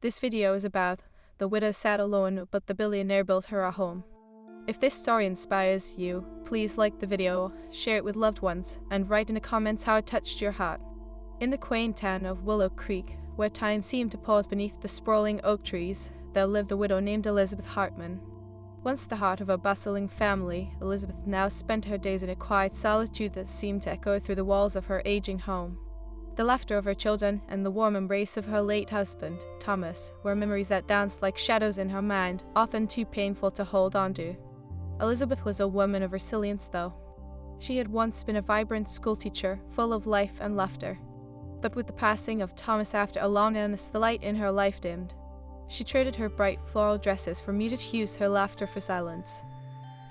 This video is about the widow sat alone, but the billionaire built her a home. If this story inspires you, please like the video, share it with loved ones, and write in the comments how it touched your heart. In the quaint town of Willow Creek, where time seemed to pause beneath the sprawling oak trees, there lived a widow named Elizabeth Hartman. Once the heart of a bustling family, Elizabeth now spent her days in a quiet solitude that seemed to echo through the walls of her aging home. The laughter of her children and the warm embrace of her late husband, Thomas, were memories that danced like shadows in her mind, often too painful to hold on to. Elizabeth was a woman of resilience, though. She had once been a vibrant schoolteacher, full of life and laughter. But with the passing of Thomas after a long illness, the light in her life dimmed. She traded her bright floral dresses for muted hues, her laughter for silence.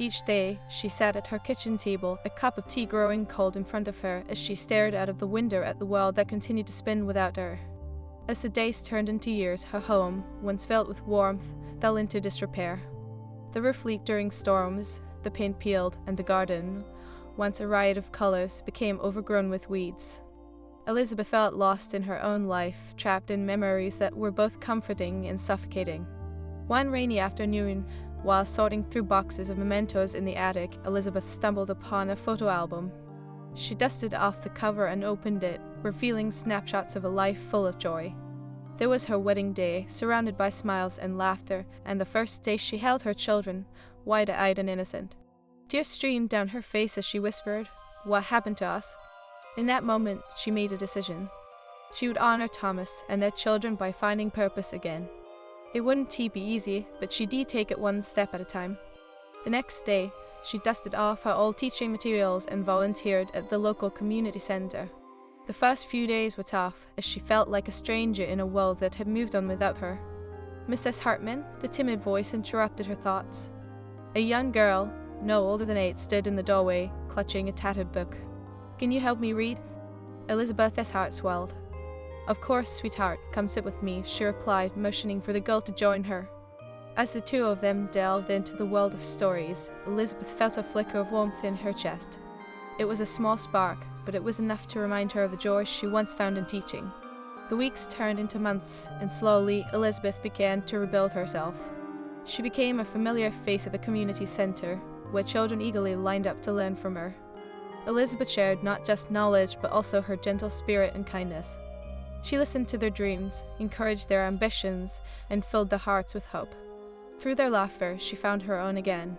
Each day, she sat at her kitchen table, a cup of tea growing cold in front of her as she stared out of the window at the world that continued to spin without her. As the days turned into years, her home, once filled with warmth, fell into disrepair. The roof leaked during storms, the paint peeled, and the garden, once a riot of colors, became overgrown with weeds. Elizabeth felt lost in her own life, trapped in memories that were both comforting and suffocating. One rainy afternoon, while sorting through boxes of mementos in the attic, Elizabeth stumbled upon a photo album. She dusted off the cover and opened it, revealing snapshots of a life full of joy. There was her wedding day, surrounded by smiles and laughter, and the first day she held her children, wide-eyed and innocent. Tears streamed down her face as she whispered, "What happened to us?" In that moment, she made a decision. She would honor Thomas and their children by finding purpose again. It wouldn't be easy, but she did take it one step at a time. The next day, she dusted off her old teaching materials and volunteered at the local community center. The first few days were tough, as she felt like a stranger in a world that had moved on without her. "Mrs. Hartman," the timid voice interrupted her thoughts. A young girl, no older than 8, stood in the doorway, clutching a tattered book. "Can you help me read?" Elizabeth's heart swelled. "Of course, sweetheart, come sit with me," she replied, motioning for the girl to join her. As the two of them delved into the world of stories, Elizabeth felt a flicker of warmth in her chest. It was a small spark, but it was enough to remind her of the joy she once found in teaching. The weeks turned into months, and slowly Elizabeth began to rebuild herself. She became a familiar face at the community center, where children eagerly lined up to learn from her. Elizabeth shared not just knowledge, but also her gentle spirit and kindness. She listened to their dreams, encouraged their ambitions, and filled their hearts with hope. Through their laughter, she found her own again.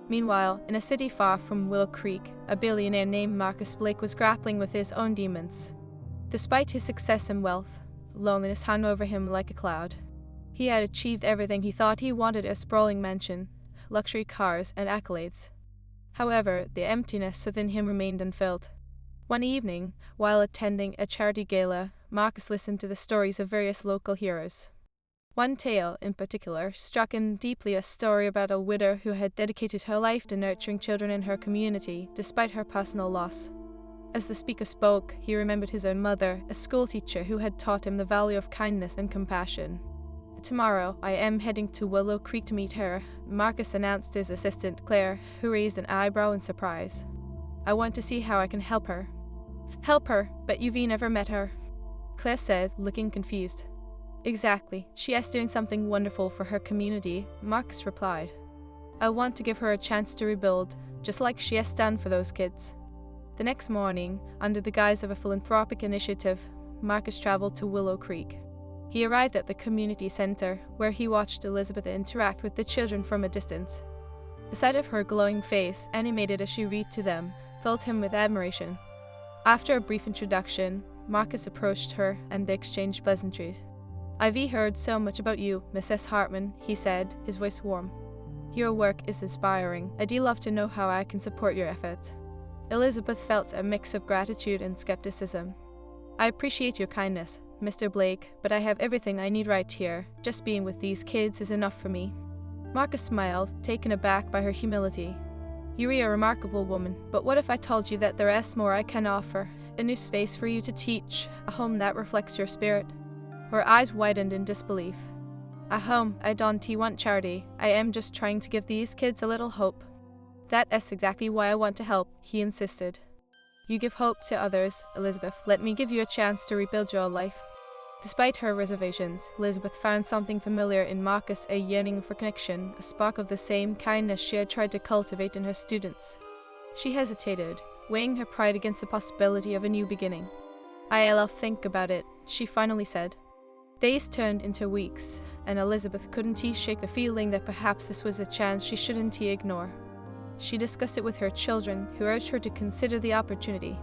Meanwhile, in a city far from Willow Creek, a billionaire named Marcus Blake was grappling with his own demons. Despite his success and wealth, loneliness hung over him like a cloud. He had achieved everything he thought he wanted: a sprawling mansion, luxury cars, and accolades. However, the emptiness within him remained unfilled. One evening, while attending a charity gala, Marcus listened to the stories of various local heroes. One tale, in particular, struck him deeply: a story about a widow who had dedicated her life to nurturing children in her community, despite her personal loss. As the speaker spoke, he remembered his own mother, a schoolteacher who had taught him the value of kindness and compassion. "Tomorrow, I am heading to Willow Creek to meet her," Marcus announced to his assistant, Claire, who raised an eyebrow in surprise. "I want to see how I can help her." "Help her? But you've never met her," Claire said, looking confused. "Exactly. She is doing something wonderful for her community," Marcus replied. "I want to give her a chance to rebuild, just like she has done for those kids." The next morning, under the guise of a philanthropic initiative, Marcus traveled to Willow Creek. He arrived at the community center, where he watched Elizabeth interact with the children from a distance. The sight of her glowing face, animated as she read to them, filled him with admiration. After a brief introduction, Marcus approached her and they exchanged pleasantries. "I've heard so much about you, Mrs. Hartman," he said, his voice warm. "Your work is inspiring. I'd love to know how I can support your efforts." Elizabeth felt a mix of gratitude and skepticism. "I appreciate your kindness, Mr. Blake, but I have everything I need right here. Just being with these kids is enough for me." Marcus smiled, taken aback by her humility. "You're a remarkable woman, but what if I told you that there is more I can offer? A new space for you to teach, a home that reflects your spirit?" Her eyes widened in disbelief. "A home? I don't want charity. I am just trying to give these kids a little hope." "That is exactly why I want to help," he insisted. "You give hope to others, Elizabeth. Let me give you a chance to rebuild your life." Despite her reservations, Elizabeth found something familiar in Marcus, a yearning for connection, a spark of the same kindness she had tried to cultivate in her students. She hesitated, weighing her pride against the possibility of a new beginning. "I'll think about it," she finally said. Days turned into weeks, and Elizabeth couldn't shake the feeling that perhaps this was a chance she shouldn't ignore. She discussed it with her children, who urged her to consider the opportunity.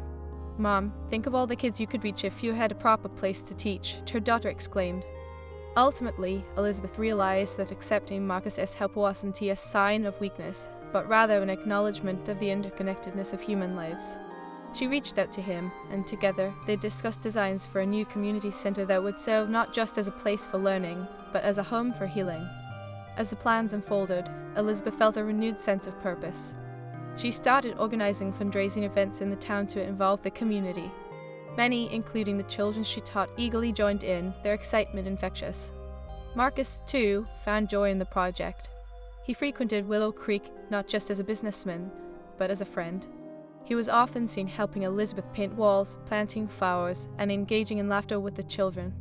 "Mom, think of all the kids you could reach if you had a proper place to teach," her daughter exclaimed. Ultimately, Elizabeth realized that accepting Marcus's help wasn't a sign of weakness, but rather an acknowledgement of the interconnectedness of human lives. She reached out to him, and together they discussed designs for a new community center that would serve not just as a place for learning, but as a home for healing. As the plans unfolded, Elizabeth felt a renewed sense of purpose. She started organizing fundraising events in the town to involve the community. Many, including the children she taught, eagerly joined in, their excitement infectious. Marcus, too, found joy in the project. He frequented Willow Creek not just as a businessman, but as a friend. He was often seen helping Elizabeth paint walls, planting flowers, and engaging in laughter with the children.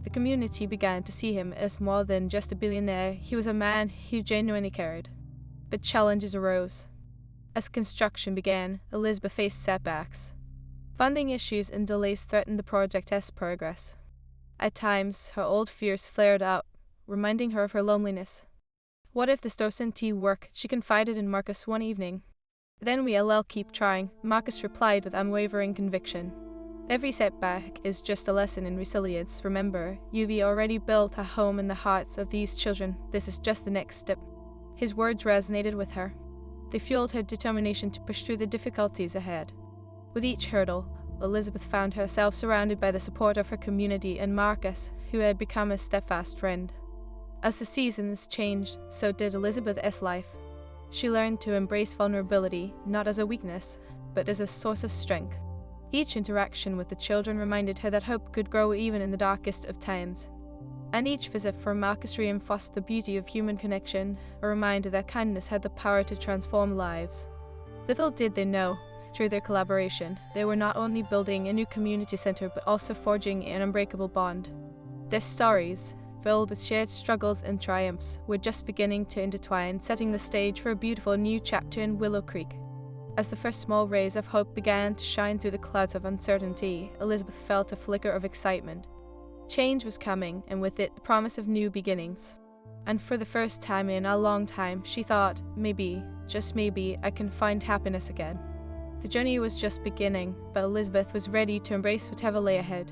The community began to see him as more than just a billionaire. He was a man who genuinely cared. But challenges arose. As construction began, Elizabeth faced setbacks. Funding issues and delays threatened the project's progress. At times, her old fears flared up, reminding her of her loneliness. "What if this doesn't work?" she confided in Marcus one evening. "Then we'll keep trying," Marcus replied with unwavering conviction. "Every setback is just a lesson in resilience. Remember, you've already built a home in the hearts of these children. This is just the next step." His words resonated with her. They fueled her determination to push through the difficulties ahead. With each hurdle, Elizabeth found herself surrounded by the support of her community and Marcus, who had become a steadfast friend. As the seasons changed, so did Elizabeth's life. She learned to embrace vulnerability, not as a weakness, but as a source of strength. Each interaction with the children reminded her that hope could grow even in the darkest of times. And each visit from Marcus reinforced the beauty of human connection, a reminder that kindness had the power to transform lives. Little did they know, through their collaboration, they were not only building a new community center but also forging an unbreakable bond. Their stories, filled with shared struggles and triumphs, were just beginning to intertwine, setting the stage for a beautiful new chapter in Willow Creek. As the first small rays of hope began to shine through the clouds of uncertainty, Elizabeth felt a flicker of excitement. Change was coming, and with it, the promise of new beginnings. And for the first time in a long time, she thought, maybe, just maybe, I can find happiness again. The journey was just beginning, but Elizabeth was ready to embrace whatever lay ahead.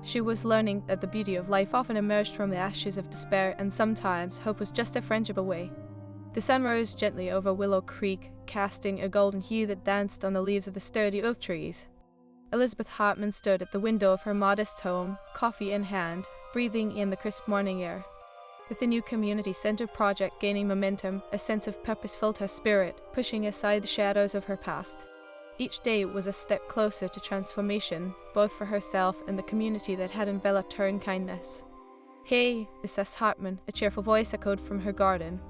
She was learning that the beauty of life often emerged from the ashes of despair, and sometimes hope was just a friendship away. The sun rose gently over Willow Creek, casting a golden hue that danced on the leaves of the sturdy oak trees. Elizabeth Hartman stood at the window of her modest home, coffee in hand, breathing in the crisp morning air. With the new community center project gaining momentum, a sense of purpose filled her spirit, pushing aside the shadows of her past. Each day was a step closer to transformation, both for herself and the community that had enveloped her in kindness. "Hey, Mrs. Hartman," a cheerful voice echoed from her garden.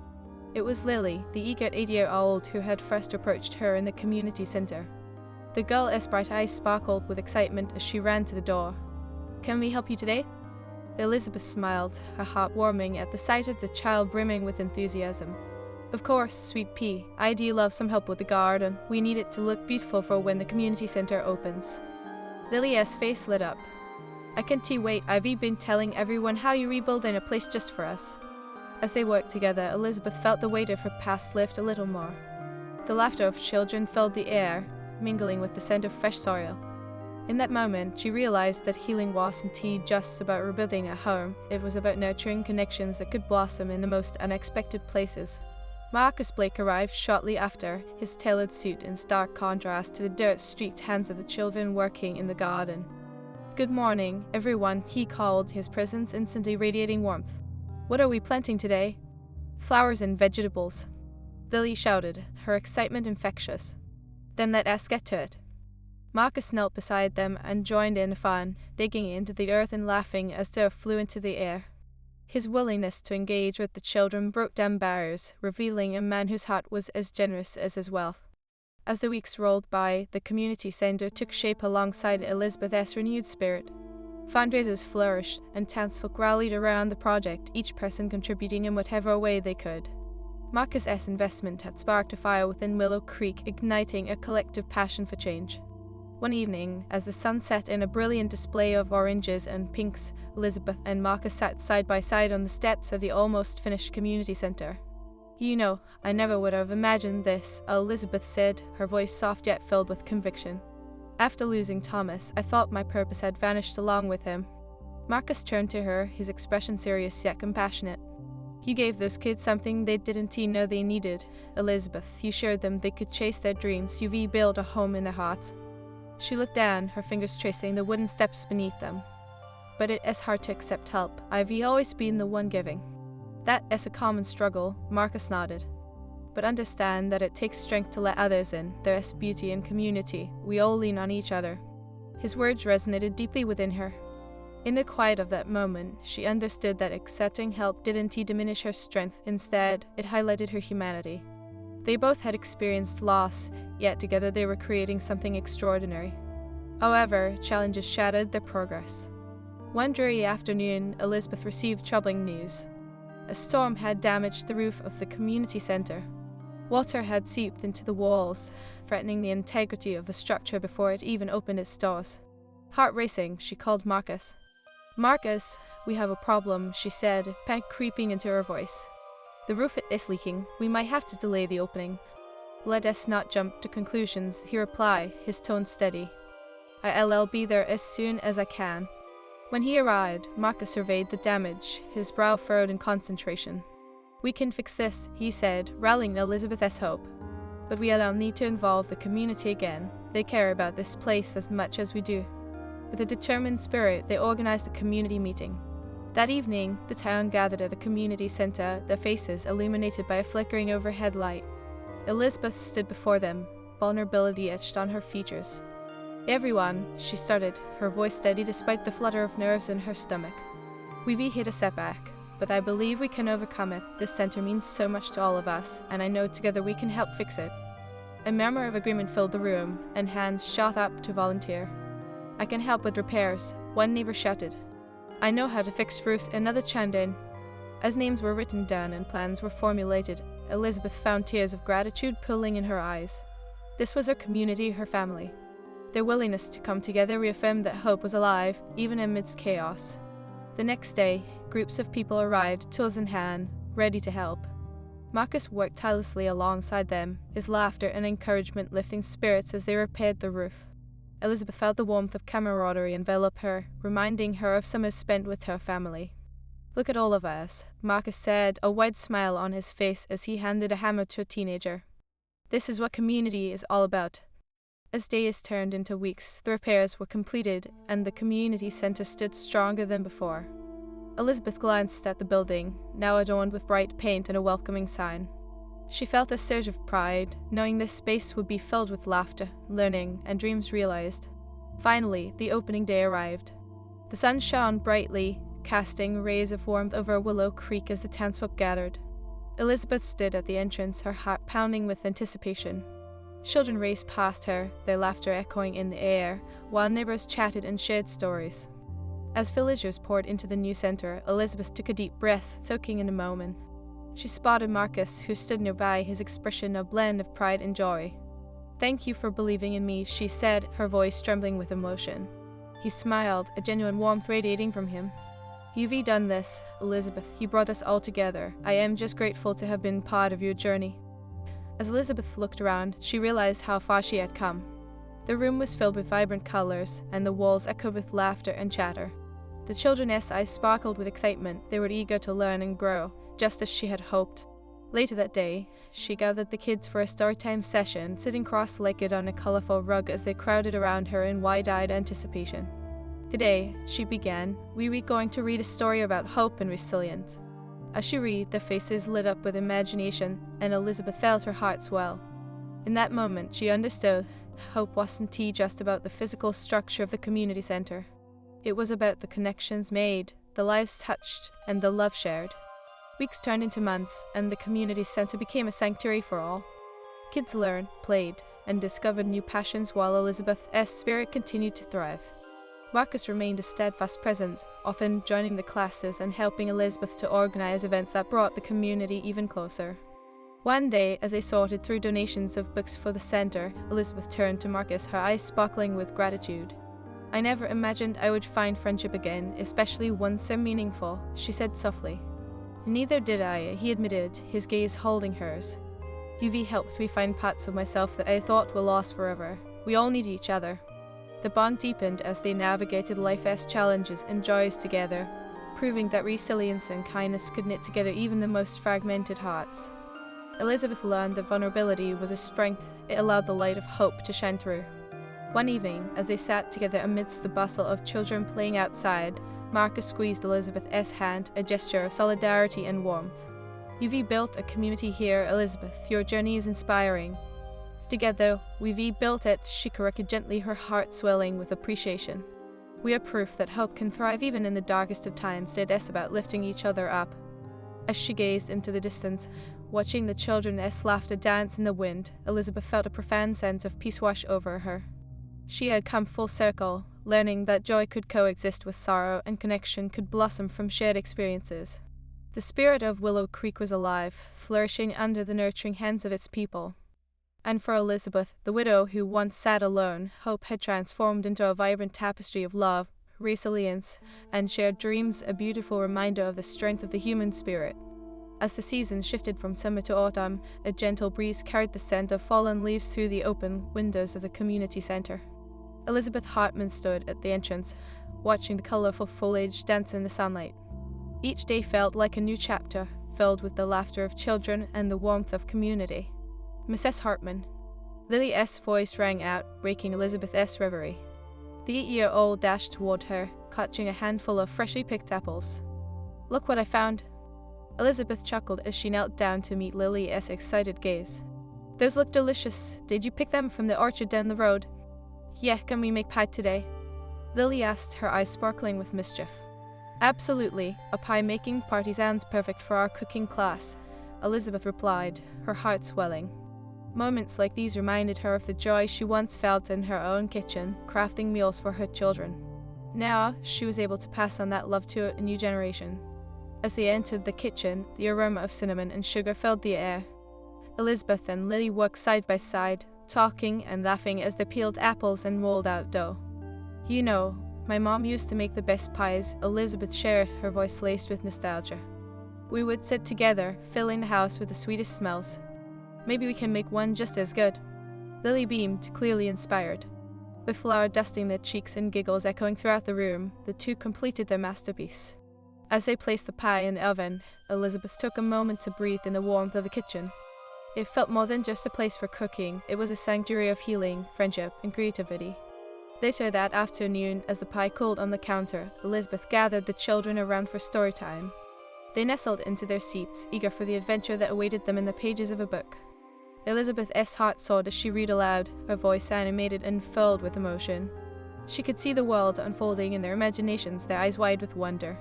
It was Lily, the eager 8-year-old who had first approached her in the community center. The girl's bright eyes sparkled with excitement as she ran to the door. "Can we help you today?" Elizabeth smiled, her heart warming at the sight of the child brimming with enthusiasm. "Of course, sweet pea. I'd love some help with the garden. We need it to look beautiful for when the community center opens." Lily's face lit up. "I can't wait. I've been telling everyone how you're rebuilding a place just for us." As they worked together, Elizabeth felt the weight of her past lift a little more. The laughter of children filled the air, mingling with the scent of fresh soil. In that moment, she realized that healing wasn't just about rebuilding a home. It was about nurturing connections that could blossom in the most unexpected places. Marcus Blake arrived shortly after, his tailored suit in stark contrast to the dirt-streaked hands of the children working in the garden. "Good morning, everyone," he called, his presence instantly radiating warmth. "What are we planting today?" "Flowers and vegetables," Lily shouted, her excitement infectious. "Then let us get to it." Marcus knelt beside them and joined in the fun, digging into the earth and laughing as dirt flew into the air. His willingness to engage with the children broke down barriers, revealing a man whose heart was as generous as his wealth. As the weeks rolled by, the community center took shape alongside Elizabeth's renewed spirit. Fundraisers flourished, and townsfolk rallied around the project, each person contributing in whatever way they could. Marcus's investment had sparked a fire within Willow Creek, igniting a collective passion for change. One evening, as the sun set in a brilliant display of oranges and pinks, Elizabeth and Marcus sat side by side on the steps of the almost finished community center. "You know, I never would have imagined this," Elizabeth said, her voice soft yet filled with conviction. "After losing Thomas, I thought my purpose had vanished along with him." Marcus turned to her, his expression serious yet compassionate. "You gave those kids something they didn't know they needed, Elizabeth. You showed them they could chase their dreams. You rebuilt a home in their hearts." She looked down, her fingers tracing the wooden steps beneath them. "But it is hard to accept help. I've always been the one giving." "That is a common struggle," Marcus nodded. "But understand that it takes strength to let others in. There is beauty in community. We all lean on each other." His words resonated deeply within her. In the quiet of that moment, she understood that accepting help didn't diminish her strength. Instead, it highlighted her humanity. They both had experienced loss, yet together they were creating something extraordinary. However, challenges shattered their progress. One dreary afternoon, Elizabeth received troubling news. A storm had damaged the roof of the community center. Water had seeped into the walls, threatening the integrity of the structure before it even opened its doors. Heart racing, she called Marcus. "Marcus, we have a problem," she said, panic creeping into her voice. "The roof is leaking. We might have to delay the opening." "Let us not jump to conclusions," he replied, his tone steady. "I'll be there as soon as I can." When he arrived, Marcus surveyed the damage, his brow furrowed in concentration. "We can fix this," he said, rallying Elizabeth's hope. "But we'll need to involve the community again. They care about this place as much as we do." With a determined spirit, they organized a community meeting. That evening, the town gathered at the community center, their faces illuminated by a flickering overhead light. Elizabeth stood before them, vulnerability etched on her features. "Everyone," she started, her voice steady despite the flutter of nerves in her stomach. "We've hit a setback, but I believe we can overcome it. This center means so much to all of us, and I know together we can help fix it." A murmur of agreement filled the room, and hands shot up to volunteer. "I can help with repairs," one neighbor shouted. "I know how to fix roofs," another chimed in. As names were written down and plans were formulated, Elizabeth found tears of gratitude pooling in her eyes. This was her community, her family. Their willingness to come together reaffirmed that hope was alive, even amidst chaos. The next day, groups of people arrived, tools in hand, ready to help. Marcus worked tirelessly alongside them, his laughter and encouragement lifting spirits as they repaired the roof. Elizabeth felt the warmth of camaraderie envelop her, reminding her of summers spent with her family. "Look at all of us," Marcus said, a wide smile on his face as he handed a hammer to a teenager. "This is what community is all about." As days turned into weeks, the repairs were completed, and the community center stood stronger than before. Elizabeth glanced at the building, now adorned with bright paint and a welcoming sign. She felt a surge of pride, knowing this space would be filled with laughter, learning, and dreams realized. Finally, the opening day arrived. The sun shone brightly, casting rays of warmth over Willow Creek as the townsfolk gathered. Elizabeth stood at the entrance, her heart pounding with anticipation. Children raced past her, their laughter echoing in the air, while neighbors chatted and shared stories. As villagers poured into the new center, Elizabeth took a deep breath, soaking in the moment. She spotted Marcus, who stood nearby, his expression a blend of pride and joy. "Thank you for believing in me," she said, her voice trembling with emotion. He smiled, a genuine warmth radiating from him. "You've done this, Elizabeth. You brought us all together. I am just grateful to have been part of your journey." As Elizabeth looked around, she realized how far she had come. The room was filled with vibrant colors, and the walls echoed with laughter and chatter. The children's eyes sparkled with excitement. They were eager to learn and grow, just as she had hoped. Later that day, she gathered the kids for a storytime session, sitting cross-legged on a colorful rug as they crowded around her in wide-eyed anticipation. "Today," she began, "we're going to read a story about hope and resilience." As she read, their faces lit up with imagination, and Elizabeth felt her heart swell. In that moment, she understood hope wasn't just about the physical structure of the community center. It was about the connections made, the lives touched, and the love shared. Weeks turned into months, and the community center became a sanctuary for all. Kids learned, played, and discovered new passions while Elizabeth's spirit continued to thrive. Marcus remained a steadfast presence, often joining the classes and helping Elizabeth to organize events that brought the community even closer. One day, as they sorted through donations of books for the center, Elizabeth turned to Marcus, her eyes sparkling with gratitude. "I never imagined I would find friendship again, especially one so meaningful," she said softly. "Neither did I," he admitted, his gaze holding hers. "UV helped me find parts of myself that I thought were lost forever. We all need each other." The bond deepened as they navigated life's challenges and joys together, proving that resilience and kindness could knit together even the most fragmented hearts. Elizabeth learned that vulnerability was a strength. It allowed the light of hope to shine through. One evening, as they sat together amidst the bustle of children playing outside, Marcus squeezed Elizabeth's hand, a gesture of solidarity and warmth. "You've built a community here, Elizabeth. Your journey is inspiring." "Together, we've built it," she corrected gently, her heart swelling with appreciation. "We are proof that hope can thrive even in the darkest of times." It's about lifting each other up. As she gazed into the distance, watching the children's laughter dance in the wind, Elizabeth felt a profound sense of peace wash over her. She had come full circle, learning that joy could coexist with sorrow and connection could blossom from shared experiences. The spirit of Willow Creek was alive, flourishing under the nurturing hands of its people. And for Elizabeth, the widow who once sat alone, hope had transformed into a vibrant tapestry of love, resilience, and shared dreams, a beautiful reminder of the strength of the human spirit. As the seasons shifted from summer to autumn, a gentle breeze carried the scent of fallen leaves through the open windows of the community center. Elizabeth Hartman stood at the entrance, watching the colorful foliage dance in the sunlight. Each day felt like a new chapter, filled with the laughter of children and the warmth of community. "Mrs. Hartman." Lily's voice rang out, breaking Elizabeth's reverie. The 8-year-old dashed toward her, clutching a handful of freshly picked apples. "Look what I found." Elizabeth chuckled as she knelt down to meet Lily's excited gaze. "Those look delicious. Did you pick them from the orchard down the road?" "Yeah, can we make pie today?" Lily asked, her eyes sparkling with mischief. "Absolutely. A pie-making party sounds perfect for our cooking class," Elizabeth replied, her heart swelling. Moments like these reminded her of the joy she once felt in her own kitchen, crafting meals for her children. Now, she was able to pass on that love to a new generation. As they entered the kitchen, the aroma of cinnamon and sugar filled the air. Elizabeth and Lily worked side by side, talking and laughing as they peeled apples and rolled out dough. "You know, my mom used to make the best pies," Elizabeth shared, her voice laced with nostalgia. "We would sit together, filling the house with the sweetest smells. Maybe we can make one just as good." Lily beamed, clearly inspired. With flour dusting their cheeks and giggles echoing throughout the room, the two completed their masterpiece. As they placed the pie in the oven, Elizabeth took a moment to breathe in the warmth of the kitchen. It felt more than just a place for cooking. It was a sanctuary of healing, friendship, and creativity. Later that afternoon, as the pie cooled on the counter, Elizabeth gathered the children around for story time. They nestled into their seats, eager for the adventure that awaited them in the pages of a book. Elizabeth's heart soared as she read aloud, her voice animated and filled with emotion. She could see the world unfolding in their imaginations, their eyes wide with wonder.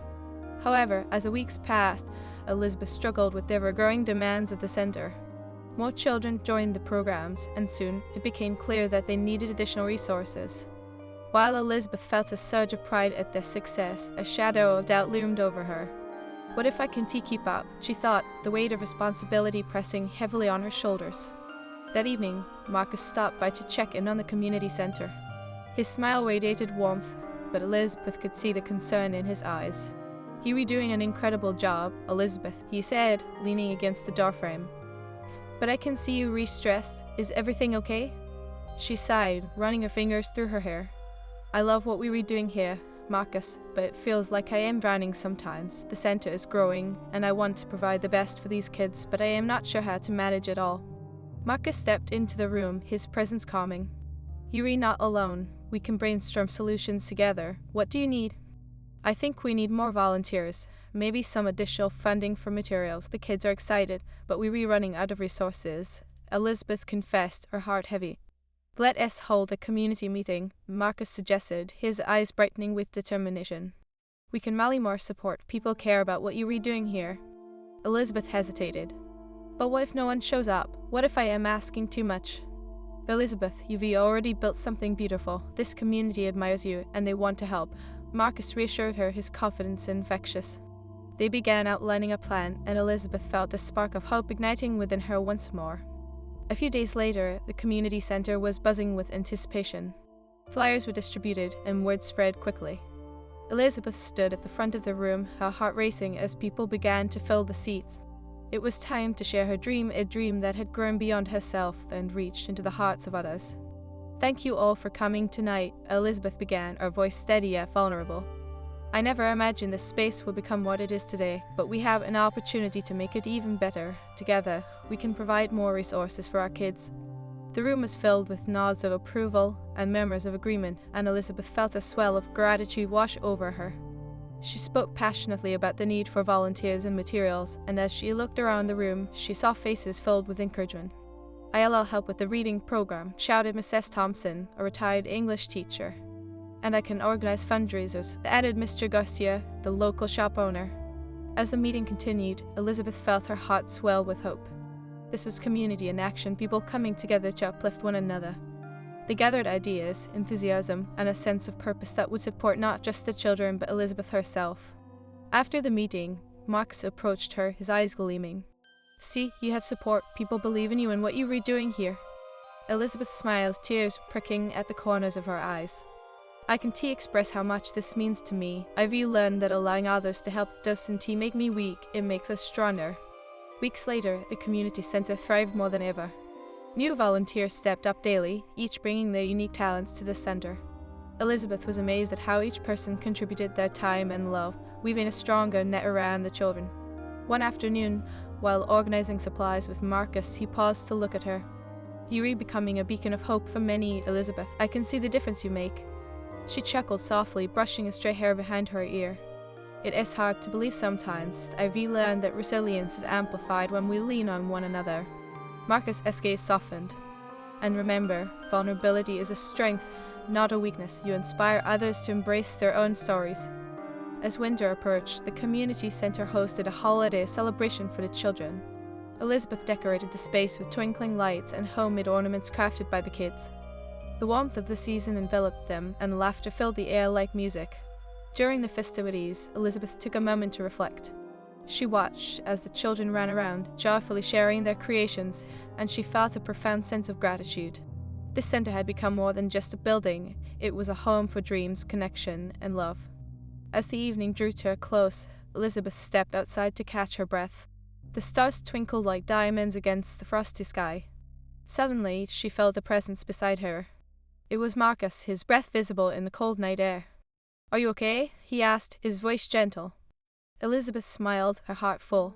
However, as the weeks passed, Elizabeth struggled with the ever-growing demands of the center. More children joined the programs, and soon it became clear that they needed additional resources. While Elizabeth felt a surge of pride at their success, a shadow of doubt loomed over her. "What if I can't keep up?" she thought, the weight of responsibility pressing heavily on her shoulders. That evening, Marcus stopped by to check in on the community center. His smile radiated warmth, but Elizabeth could see the concern in his eyes. "You're doing an incredible job, Elizabeth," he said, leaning against the doorframe. "But I can see you stressed. Is everything okay?" She sighed, running her fingers through her hair. "I love what we're doing here, Marcus, but it feels like I am drowning sometimes. The center is growing, and I want to provide the best for these kids, but I am not sure how to manage it all." Marcus stepped into the room, his presence calming. "You're not alone. We can brainstorm solutions together. What do you need?" "I think we need more volunteers, maybe some additional funding for materials. The kids are excited, but we're running out of resources," Elizabeth confessed, her heart heavy. "Let us hold a community meeting," Marcus suggested, his eyes brightening with determination. "We can rally more support. People care about what you're doing here." Elizabeth hesitated. "But what if no one shows up? What if I am asking too much?" Elizabeth, you've already built something beautiful. This community admires you, and they want to help. Marcus reassured her, his confidence infectious. They began outlining a plan, and Elizabeth felt a spark of hope igniting within her once more. A few days later, the community center was buzzing with anticipation. Flyers were distributed, and word spread quickly. Elizabeth stood at the front of the room, her heart racing as people began to fill the seats. It was time to share her dream, a dream that had grown beyond herself and reached into the hearts of others. "Thank you all for coming tonight," Elizabeth began, her voice steady yet vulnerable. "I never imagined this space would become what it is today, but we have an opportunity to make it even better. Together, we can provide more resources for our kids." The room was filled with nods of approval and murmurs of agreement, and Elizabeth felt a swell of gratitude wash over her. She spoke passionately about the need for volunteers and materials, and as she looked around the room, she saw faces filled with encouragement. "I'll help with the reading program," shouted Mrs. Thompson, a retired English teacher. "And I can organize fundraisers," added Mr. Garcia, the local shop owner. As the meeting continued, Elizabeth felt her heart swell with hope. This was community in action, people coming together to uplift one another. They gathered ideas, enthusiasm, and a sense of purpose that would support not just the children but Elizabeth herself. After the meeting, Marcus approached her, his eyes gleaming. "See, you have support. People believe in you and what you are doing here." Elizabeth smiled, tears pricking at the corners of her eyes. "I can express how much this means to me. I've learned that allowing others to help doesn't make me weak, it makes us stronger." Weeks later, the community center thrived more than ever. New volunteers stepped up daily, each bringing their unique talents to the center. Elizabeth was amazed at how each person contributed their time and love, weaving a stronger net around the children. One afternoon, while organizing supplies with Marcus, he paused to look at her. "You're becoming a beacon of hope for many, Elizabeth. I can see the difference you make." She chuckled softly, brushing a stray hair behind her ear. "It is hard to believe sometimes. I've learned that resilience is amplified when we lean on one another." Marcus' gaze softened. "And remember, vulnerability is a strength, not a weakness. You inspire others to embrace their own stories." As winter approached, the community center hosted a holiday celebration for the children. Elizabeth decorated the space with twinkling lights and homemade ornaments crafted by the kids. The warmth of the season enveloped them, and laughter filled the air like music. During the festivities, Elizabeth took a moment to reflect. She watched as the children ran around, joyfully sharing their creations, and she felt a profound sense of gratitude. This center had become more than just a building. It was a home for dreams, connection, and love. As the evening drew to a close, Elizabeth stepped outside to catch her breath. The stars twinkled like diamonds against the frosty sky. Suddenly, she felt a presence beside her. It was Marcus, his breath visible in the cold night air. "Are you okay?" he asked, his voice gentle. Elizabeth smiled, her heart full.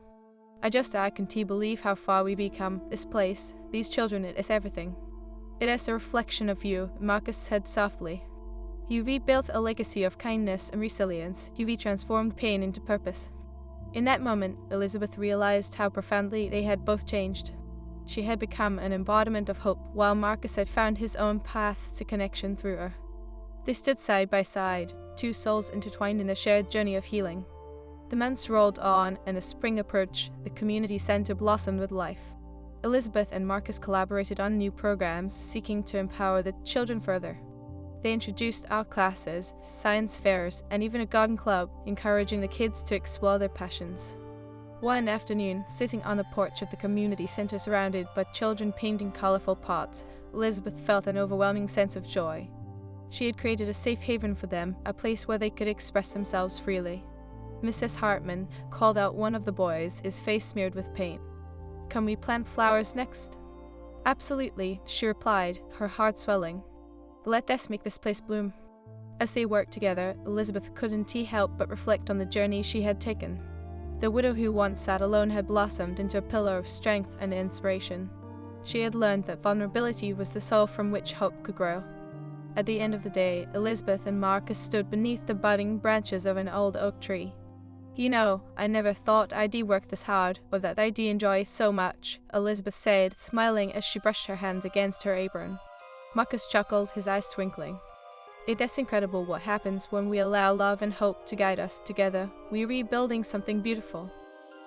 I can't believe how far we've come. This place, these children, it is everything." "It is a reflection of you," Marcus said softly. "You've rebuilt a legacy of kindness and resilience. You've transformed pain into purpose." In that moment, Elizabeth realized how profoundly they had both changed. She had become an embodiment of hope, while Marcus had found his own path to connection through her. They stood side by side, two souls intertwined in a shared journey of healing. The months rolled on, and as spring approached, the community center blossomed with life. Elizabeth and Marcus collaborated on new programs, seeking to empower the children further. They introduced art classes, science fairs, and even a garden club, encouraging the kids to explore their passions. One afternoon, sitting on the porch of the community center surrounded by children painting colorful pots, Elizabeth felt an overwhelming sense of joy. She had created a safe haven for them, a place where they could express themselves freely. Mrs. Hartman called out one of the boys, his face smeared with paint. "Can we plant flowers next?" "Absolutely," she replied, her heart swelling. "Let us make this place bloom." As they worked together, Elizabeth couldn't help but reflect on the journey she had taken. The widow who once sat alone had blossomed into a pillar of strength and inspiration. She had learned that vulnerability was the soil from which hope could grow. At the end of the day, Elizabeth and Marcus stood beneath the budding branches of an old oak tree. "You know, I never thought I'd work this hard, or that I'd enjoy so much," Elizabeth said, smiling as she brushed her hands against her apron. Marcus chuckled, his eyes twinkling. "It is incredible what happens when we allow love and hope to guide us. Together, we're rebuilding something beautiful."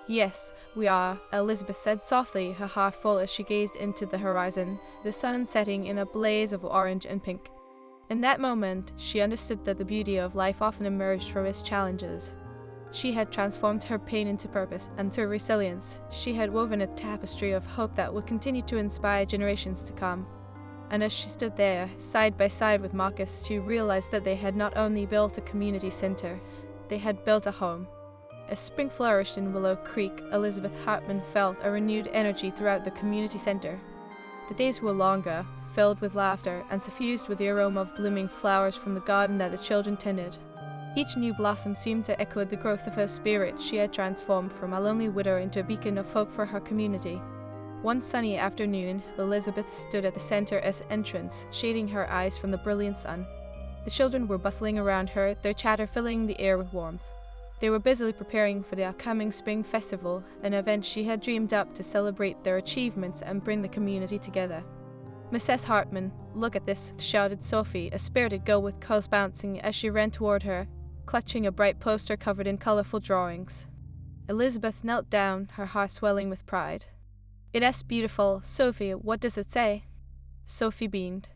Yes, we are, Elizabeth said softly, her heart full as she gazed into the horizon, the sun setting in a blaze of orange and pink. In that moment, she understood that the beauty of life often emerged from its challenges. She had transformed her pain into purpose, and through resilience, she had woven a tapestry of hope that would continue to inspire generations to come. And as she stood there, side by side with Marcus, she realized that they had not only built a community center, they had built a home. As spring flourished in Willow Creek, Elizabeth Hartman felt a renewed energy throughout the community center. The days were longer, filled with laughter, and suffused with the aroma of blooming flowers from the garden that the children tended. Each new blossom seemed to echo the growth of her spirit. She had transformed from a lonely widow into a beacon of hope for her community. One sunny afternoon, Elizabeth stood at the center's entrance, shading her eyes from the brilliant sun. The children were bustling around her, their chatter filling the air with warmth. They were busily preparing for the upcoming spring festival, an event she had dreamed up to celebrate their achievements and bring the community together. "Mrs. Hartman, look at this," shouted Sophie, a spirited girl with curls bouncing as she ran toward her, clutching a bright poster covered in colorful drawings. Elizabeth knelt down, her heart swelling with pride. "It's beautiful. Sophie, what does it say?" Sophie beamed.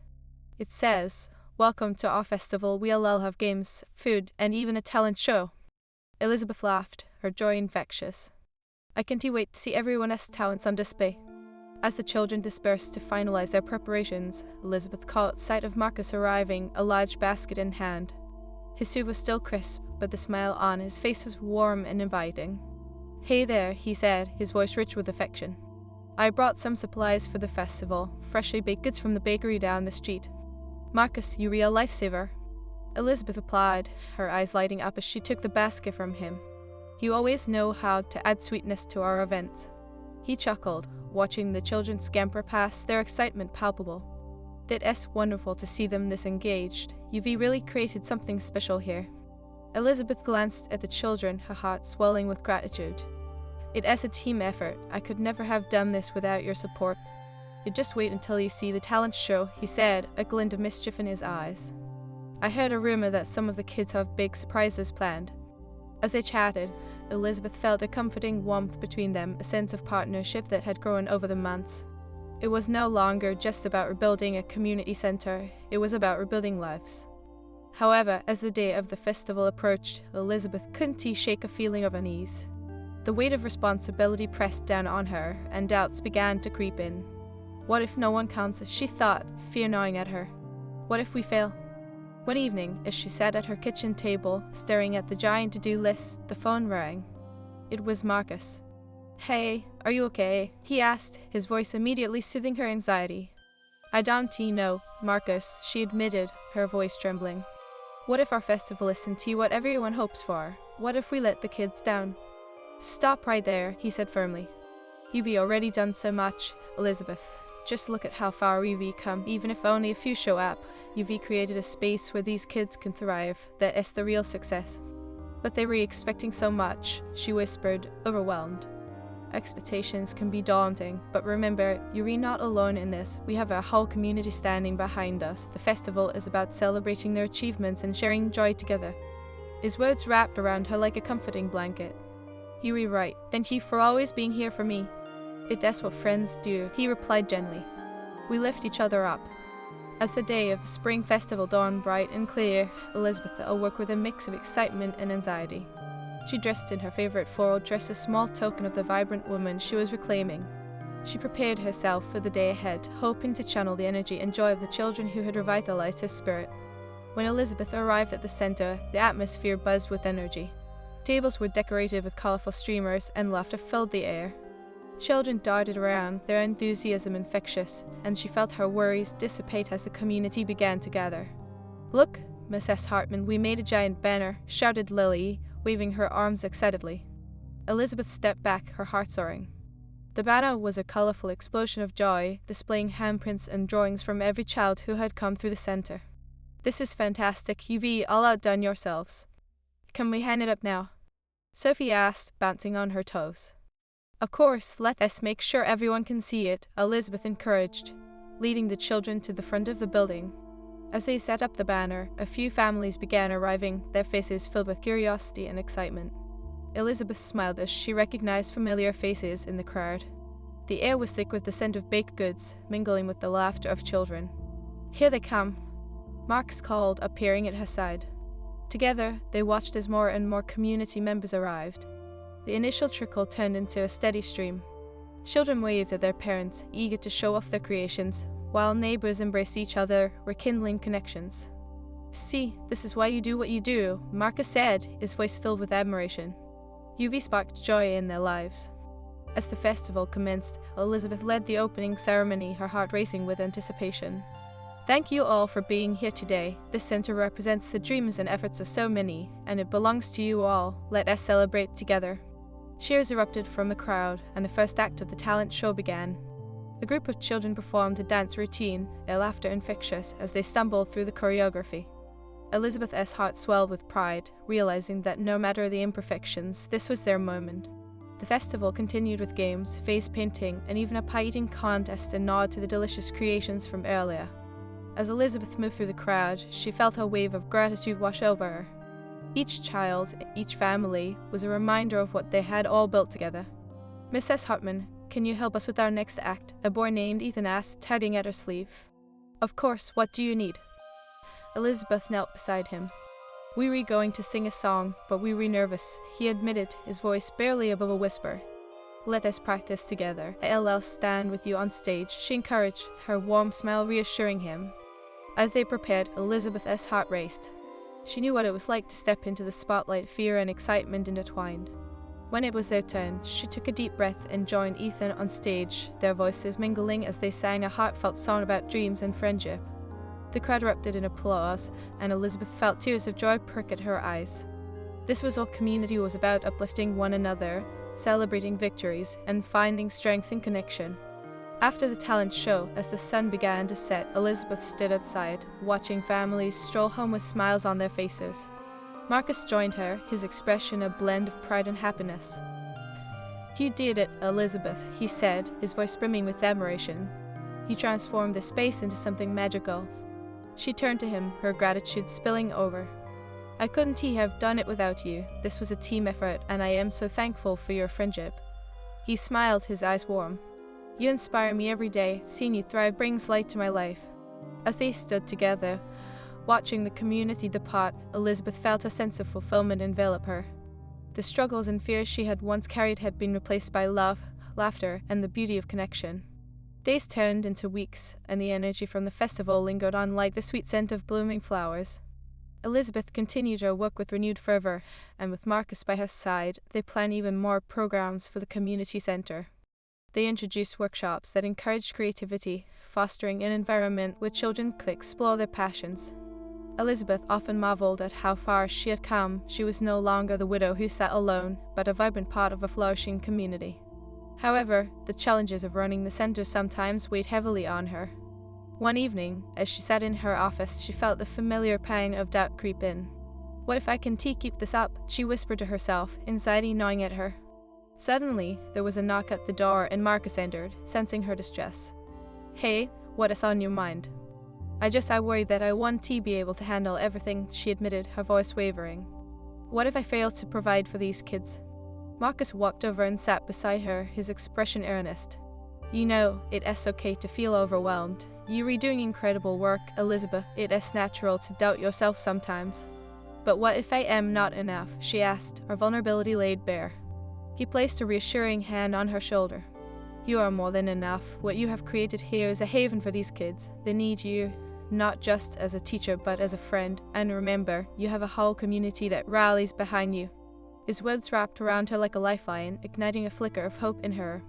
"It says, 'Welcome to our festival. We'll all have games, food, and even a talent show.'" Elizabeth laughed, her joy infectious. "I can't wait to see everyone's talents on display." As the children dispersed to finalize their preparations, Elizabeth caught sight of Marcus arriving, a large basket in hand. His suit was still crisp, but the smile on his face was warm and inviting. "Hey there," he said, his voice rich with affection. "I brought some supplies for the festival, freshly baked goods from the bakery down the street." "Marcus, you real lifesaver," Elizabeth replied, her eyes lighting up as she took the basket from him. "You always know how to add sweetness to our events." He chuckled, watching the children scamper past, their excitement palpable. "It's wonderful to see them this engaged. You've really created something special here." Elizabeth glanced at the children, her heart swelling with gratitude. "It's a team effort. I could never have done this without your support." "You just wait until you see the talent show," he said, a glint of mischief in his eyes. "I heard a rumor that some of the kids have big surprises planned." As they chatted, Elizabeth felt a comforting warmth between them, a sense of partnership that had grown over the months. It was no longer just about rebuilding a community center, it was about rebuilding lives. However, as the day of the festival approached, Elizabeth couldn't shake a feeling of unease. The weight of responsibility pressed down on her, and doubts began to creep in. What if no one counts, she thought, fear gnawing at her. What if we fail? One evening, as she sat at her kitchen table, staring at the giant to-do list, the phone rang. It was Marcus. "Hey, are you okay?" he asked, his voice immediately soothing her anxiety. "I don't know, Marcus," she admitted, her voice trembling. "What if our festival isn't what everyone hopes for? What if we let the kids down?" "Stop right there," he said firmly. "You've already done so much, Elizabeth. Just look at how far we've come. Even if only a few show up, you've created a space where these kids can thrive. That's the real success." "But they were expecting so much," she whispered, overwhelmed. "Expectations can be daunting, but remember, you're not alone in this. We have a whole community standing behind us. The festival is about celebrating their achievements and sharing joy together." His words wrapped around her like a comforting blanket. "You're right. Thank you for always being here for me." "That's what friends do," he replied gently. "We lift each other up." As the day of the spring festival dawned bright and clear, Elizabeth awoke with a mix of excitement and anxiety. She dressed in her favorite floral dress, a small token of the vibrant woman she was reclaiming. She prepared herself for the day ahead, hoping to channel the energy and joy of the children who had revitalized her spirit. When Elizabeth arrived at the center, the atmosphere buzzed with energy. Tables were decorated with colorful streamers, and laughter filled the air. Children darted around, their enthusiasm infectious, and she felt her worries dissipate as the community began to gather. "Look, Mrs. Hartman, we made a giant banner," shouted Lily, waving her arms excitedly. Elizabeth stepped back, her heart soaring. The banner was a colorful explosion of joy, displaying handprints and drawings from every child who had come through the center. "This is fantastic. You've all outdone yourselves. Can we hang it up now?" Sophie asked, bouncing on her toes. "Of course, let us make sure everyone can see it," Elizabeth encouraged, leading the children to the front of the building. As they set up the banner, a few families began arriving, their faces filled with curiosity and excitement. Elizabeth smiled as she recognized familiar faces in the crowd. The air was thick with the scent of baked goods, mingling with the laughter of children. "Here they come," Marcus called, appearing at her side. Together, they watched as more and more community members arrived. The initial trickle turned into a steady stream. Children waved at their parents, eager to show off their creations, while neighbors embraced each other, rekindling connections. "See, this is why you do what you do," Marcus said, his voice filled with admiration. UV sparked joy in their lives. As the festival commenced, Elizabeth led the opening ceremony, her heart racing with anticipation. "Thank you all for being here today. This center represents the dreams and efforts of so many, and it belongs to you all. Let us celebrate together." Cheers erupted from the crowd, and the first act of the talent show began. A group of children performed a dance routine, their laughter infectious as they stumbled through the choreography. Elizabeth's heart swelled with pride, realizing that no matter the imperfections, this was their moment. The festival continued with games, face painting, and even a pie-eating contest, a nod to the delicious creations from earlier. As Elizabeth moved through the crowd, she felt a wave of gratitude wash over her. Each child, each family, was a reminder of what they had all built together. "Mrs. Hartman, can you help us with our next act?" a boy named Ethan asked, tugging at her sleeve. "Of course, what do you need?" Elizabeth knelt beside him. "We were going to sing a song, but we were nervous," he admitted, his voice barely above a whisper. "Let us practice together. I'll stand with you on stage," she encouraged, her warm smile reassuring him. As they prepared, Elizabeth's heart raced. She knew what it was like to step into the spotlight, fear and excitement intertwined. When it was their turn, she took a deep breath and joined Ethan on stage, their voices mingling as they sang a heartfelt song about dreams and friendship. The crowd erupted in applause, and Elizabeth felt tears of joy prick at her eyes. This was what community was about, uplifting one another, celebrating victories, and finding strength in connection. After the talent show, as the sun began to set, Elizabeth stood outside, watching families stroll home with smiles on their faces. Marcus joined her, his expression a blend of pride and happiness. "You did it, Elizabeth," he said, his voice brimming with admiration. "You transformed this space into something magical." She turned to him, her gratitude spilling over. "I couldn't have done it without you. This was a team effort, and I am so thankful for your friendship." He smiled, his eyes warm. "You inspire me every day. Seeing you thrive brings light to my life." As they stood together, watching the community depart, Elizabeth felt a sense of fulfillment envelop her. The struggles and fears she had once carried had been replaced by love, laughter, and the beauty of connection. Days turned into weeks, and the energy from the festival lingered on like the sweet scent of blooming flowers. Elizabeth continued her work with renewed fervor, and with Marcus by her side, they planned even more programs for the community center. They introduced workshops that encouraged creativity, fostering an environment where children could explore their passions. Elizabeth often marveled at how far she had come. She was no longer the widow who sat alone, but a vibrant part of a flourishing community. However, the challenges of running the center sometimes weighed heavily on her. One evening, as she sat in her office, she felt the familiar pang of doubt creep in. "What if I can keep this up?" she whispered to herself, anxiety gnawing at her. Suddenly, there was a knock at the door and Marcus entered, sensing her distress. "Hey, what is on your mind?" I worry that I won't be able to handle everything," she admitted, her voice wavering. "What if I fail to provide for these kids?" Marcus walked over and sat beside her, his expression earnest. "You know, it is okay to feel overwhelmed. You're doing incredible work, Elizabeth. It is natural to doubt yourself sometimes." "But what if I am not enough?" she asked, her vulnerability laid bare. He placed a reassuring hand on her shoulder. "You are more than enough. What you have created here is a haven for these kids. They need you, not just as a teacher, but as a friend. And remember, you have a whole community that rallies behind you." His words wrapped around her like a lifeline, igniting a flicker of hope in her.